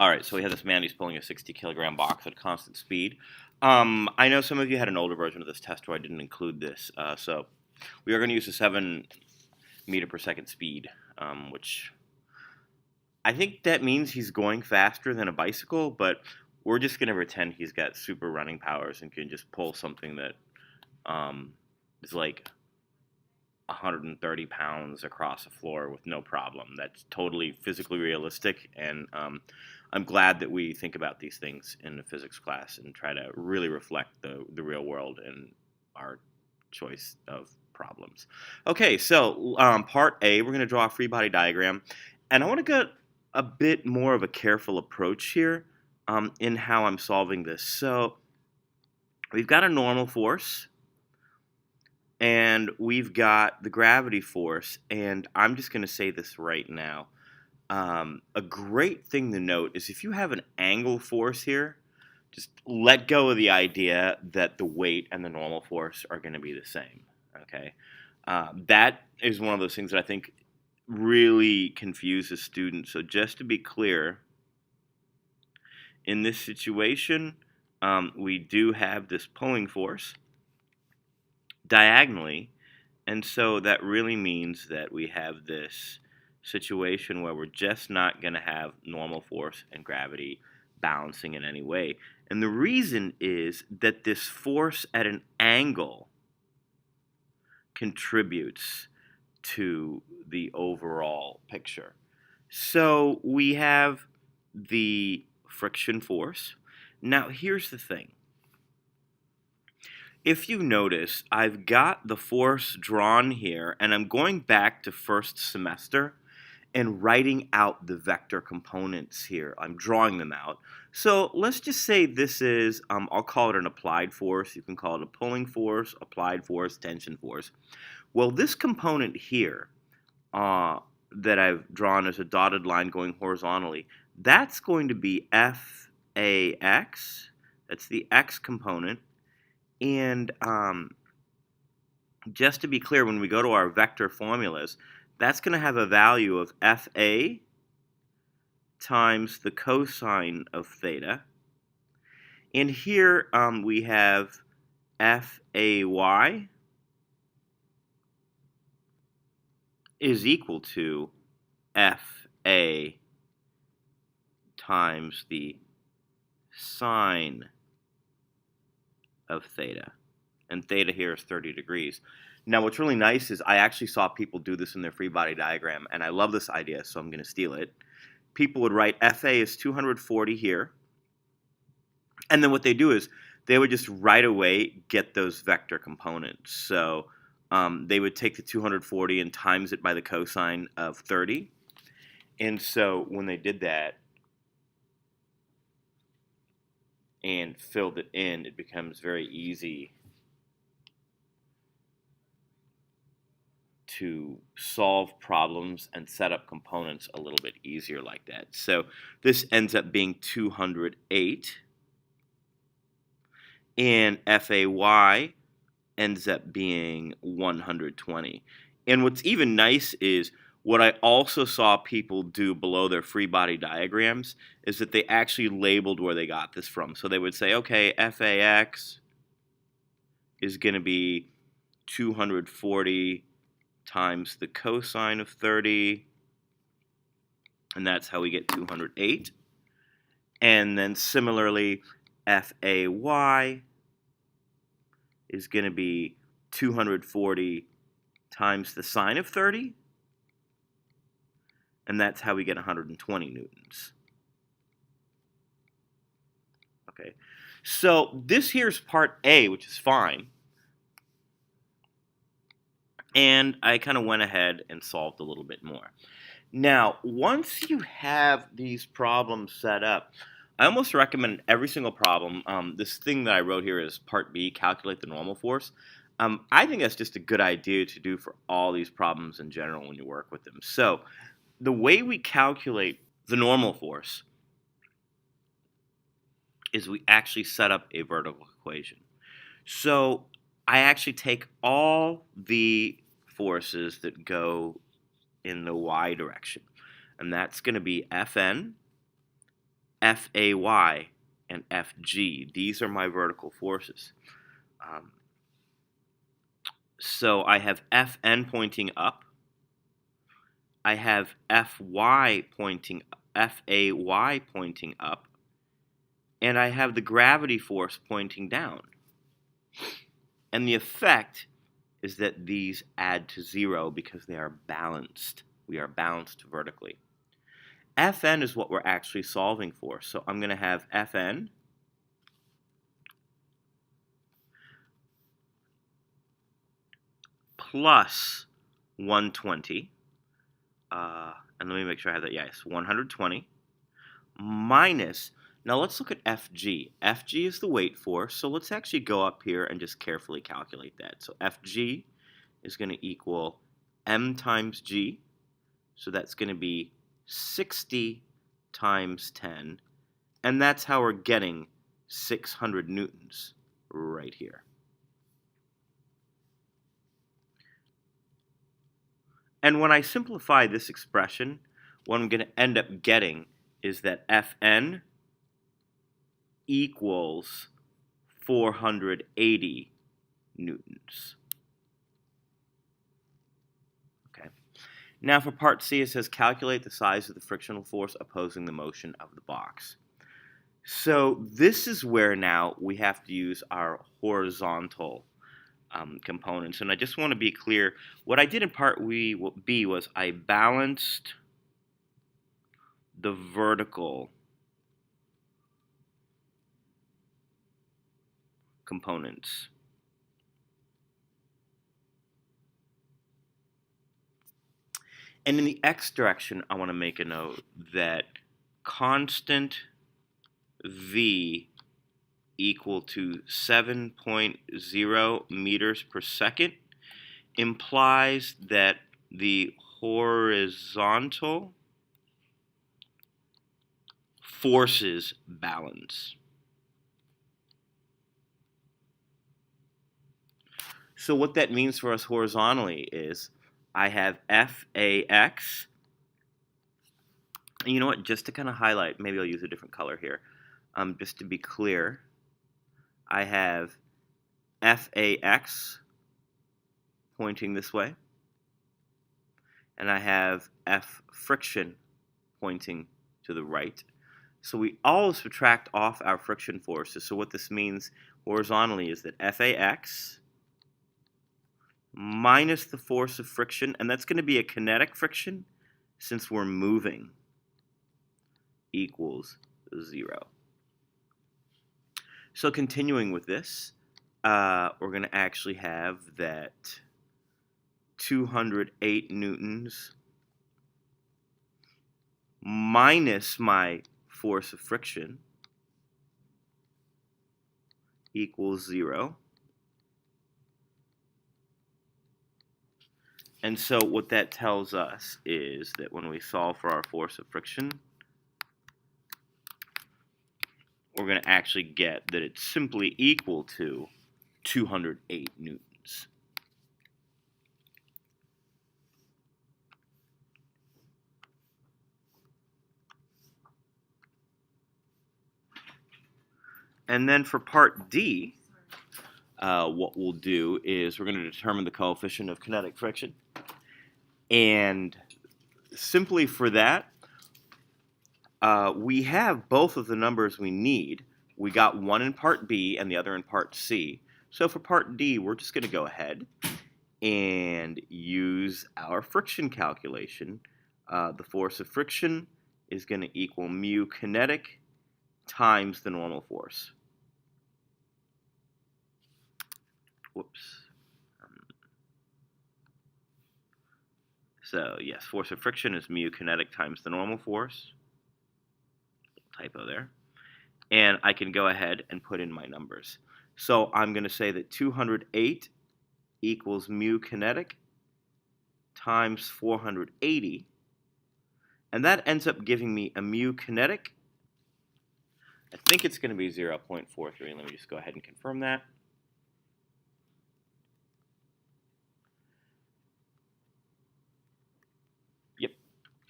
All right, so we have this man who's pulling a 60-kilogram box at constant speed. I know some of you had an older version of this test where I didn't include this. So we are going to use a 7 meter per second speed, which I think that means he's going faster than a bicycle, but we're just going to pretend he's got super running powers and can just pull something that is like 130 pounds across the floor with no problem. That's totally physically realistic, and I'm glad that we think about these things in the physics class and try to really reflect the real world in our choice of problems. Okay, so part A, we're going to draw a free body diagram, and I want to get a bit more of a careful approach here in how I'm solving this. So we've got a normal force, and we've got the gravity force, and I'm just going to say this right now. A great thing to note is if you have an angle force here, just let go of the idea that the weight and the normal force are going to be the same. Okay, that is one of those things that I think really confuses students. So just to be clear, in this situation, we do have this pulling force diagonally, and so that really means that we have this situation where we're just not going to have normal force and gravity balancing in any way. And the reason is that this force at an angle contributes to the overall picture. So we have the friction force. Now here's the thing. If you notice, I've got the force drawn here, and I'm going back to first semester and writing out the vector components here. I'm drawing them out. So let's just say this is, I'll call it an applied force. You can call it a pulling force, applied force, tension force. Well, this component here that I've drawn as a dotted line going horizontally, that's going to be FAX. That's the X component. And just to be clear, when we go to our vector formulas, that's going to have a value of FA times the cosine of theta. And here we have FAY is equal to FA times the sine of theta. And theta here is 30 degrees. Now, what's really nice is I actually saw people do this in their free body diagram, and I love this idea, so I'm going to steal it. People would write FA is 240 here, and then what they do is they would just right away get those vector components. So they would take the 240 and times it by the cosine of 30. And so when they did that and filled it in, it becomes very easy to solve problems and set up components a little bit easier like that. So this ends up being 208, and FAY ends up being 120. And what's even nice is what I also saw people do below their free body diagrams is that they actually labeled where they got this from. So they would say, okay, FAX is going to be 240 times the cosine of 30, and that's how we get 208. And then similarly, FAY is going to be 240 times the sine of 30, and that's how we get 120 newtons. Okay, so this here's part A, which is fine. And I kind of went ahead and solved a little bit more. Now, once you have these problems set up, I almost recommend every single problem. This thing that I wrote here is part B, calculate the normal force. I think that's just a good idea to do for all these problems in general when you work with them. So the way we calculate the normal force is we actually set up a vertical equation. So I actually take all the forces that go in the y direction, and that's going to be Fn FAY and FG. These are my vertical forces. So I have Fn pointing up. I have FY pointing, FAY pointing up. And I have the gravity force pointing down. And the effect is that these add to 0 because they are balanced. We are balanced vertically. Fn is what we're actually solving for. So I'm going to have Fn plus 120. And let me make sure I have that. Yes, 120 minus. Now let's look at Fg. Fg is the weight force, so let's actually go up here and just carefully calculate that. So Fg is going to equal m times g, so that's going to be 60 times 10, and that's how we're getting 600 newtons right here. And when I simplify this expression, what I'm going to end up getting is that Fn equals 480 newtons. Okay. Now for part C, it says calculate the size of the frictional force opposing the motion of the box. So this is where now we have to use our horizontal components. And I just want to be clear, what I did in part B was I balanced the vertical components. And in the x direction, I want to make a note that constant v equal to 7.0 meters per second implies that the horizontal forces balance. So what that means for us horizontally is I have FAX. And you know what, just to kind of highlight, maybe I'll use a different color here. Just to be clear, I have FAX pointing this way, and I have F friction pointing to the right. So we always subtract off our friction forces. So what this means horizontally is that FAX minus the force of friction, and that's going to be a kinetic friction since we're moving, equals 0. So continuing with this, we're going to actually have that 208 newtons minus my force of friction equals 0. And so what that tells us is that when we solve for our force of friction, we're going to actually get that it's simply equal to 208 newtons. And then for part D, what we'll do is we're going to determine the coefficient of kinetic friction. And simply for that, we have both of the numbers we need. We got one in part B and the other in part C. So for part D, we're just going to go ahead and use our friction calculation. The force of friction is going to equal mu kinetic times the normal force. Whoops. So yes, force of friction is mu kinetic times the normal force. Typo there. And I can go ahead and put in my numbers. So I'm going to say that 208 equals mu kinetic times 480. And that ends up giving me a mu kinetic. I think it's going to be 0.43. Let me just go ahead and confirm that. Yep,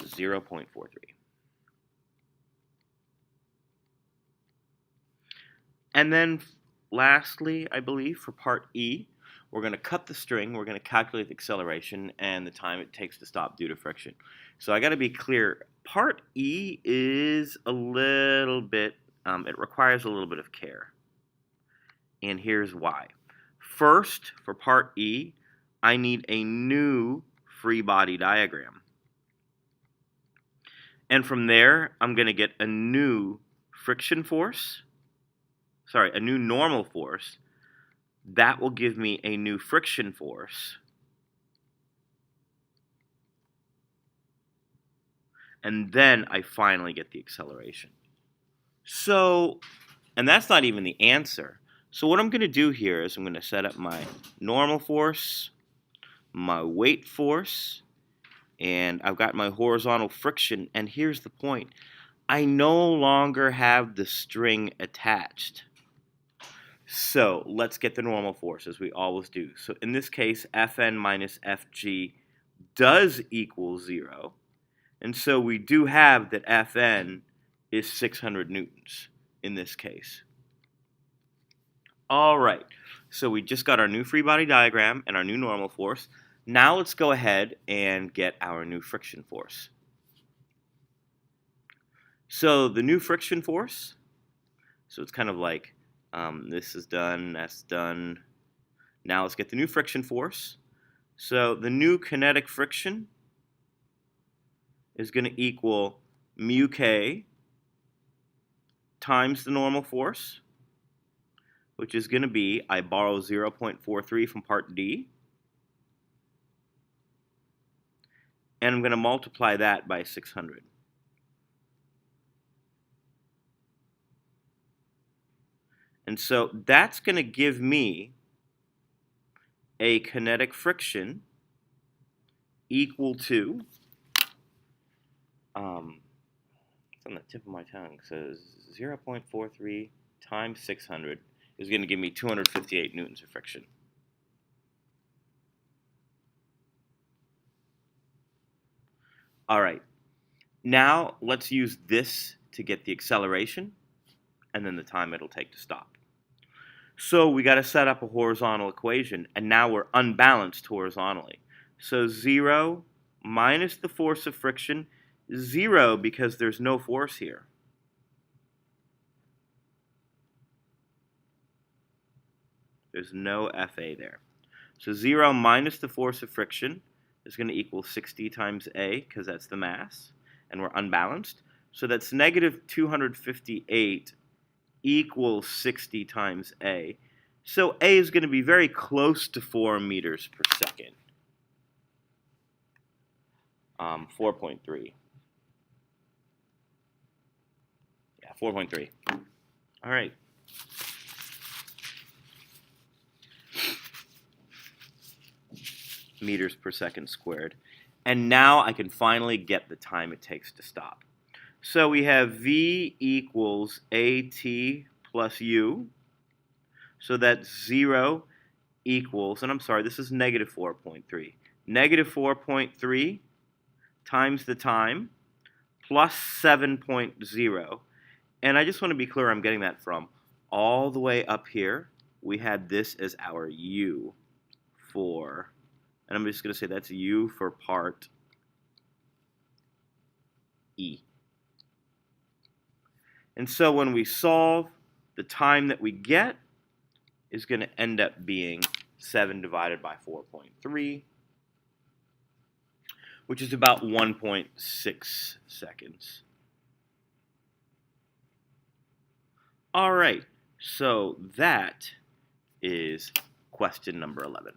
0.43. And then lastly, I believe, for part E, we're going to cut the string, we're going to calculate the acceleration and the time it takes to stop due to friction. So I got to be clear, part E is a little bit, it requires a little bit of care. And here's why. First, for part E, I need a new free body diagram. And from there, I'm going to get a new friction force, a new normal force. That will give me a new friction force. And then I finally get the acceleration. So, and that's not even the answer. So what I'm going to do here is I'm going to set up my normal force, my weight force, and I've got my horizontal friction. And here's the point. I no longer have the string attached. So let's get the normal force, as we always do. So in this case, Fn minus Fg does equal 0. And so we do have that Fn is 600 newtons in this case. All right, so we just got our new free body diagram and our new normal force. Now let's go ahead and get our new friction force. So the new friction force, so it's kind of like this is done, that's done. Now let's get the new friction force. So the new kinetic friction is going to equal mu k times the normal force, which is going to be, I borrow 0.43 from part D, and I'm going to multiply that by 600. And so that's going to give me a kinetic friction equal to, it's on the tip of my tongue, so 0.43 times 600 is going to give me 258 newtons of friction. All right, now let's use this to get the acceleration and then the time it'll take to stop. So we got to set up a horizontal equation, and now we're unbalanced horizontally. So 0 minus the force of friction is 0 because there's no force here. There's no Fa there. So 0 minus the force of friction is going to equal 60 times A, because that's the mass, and we're unbalanced. So that's negative 258 equals 60 times A. So A is going to be very close to 4 meters per second. 4.3. Yeah, 4.3. All right. Meters per second squared. And now I can finally get the time it takes to stop. So we have V equals AT plus U. So that's 0 equals, and I'm sorry, this is negative 4.3. Negative 4.3 times the time plus 7.0. And I just want to be clear I'm getting that from all the way up here. We had this as our U for, and I'm just going to say that's U for part E. And so when we solve, the time that we get is going to end up being 7 divided by 4.3, which is about 1.6 seconds. All right, so that is question number 11.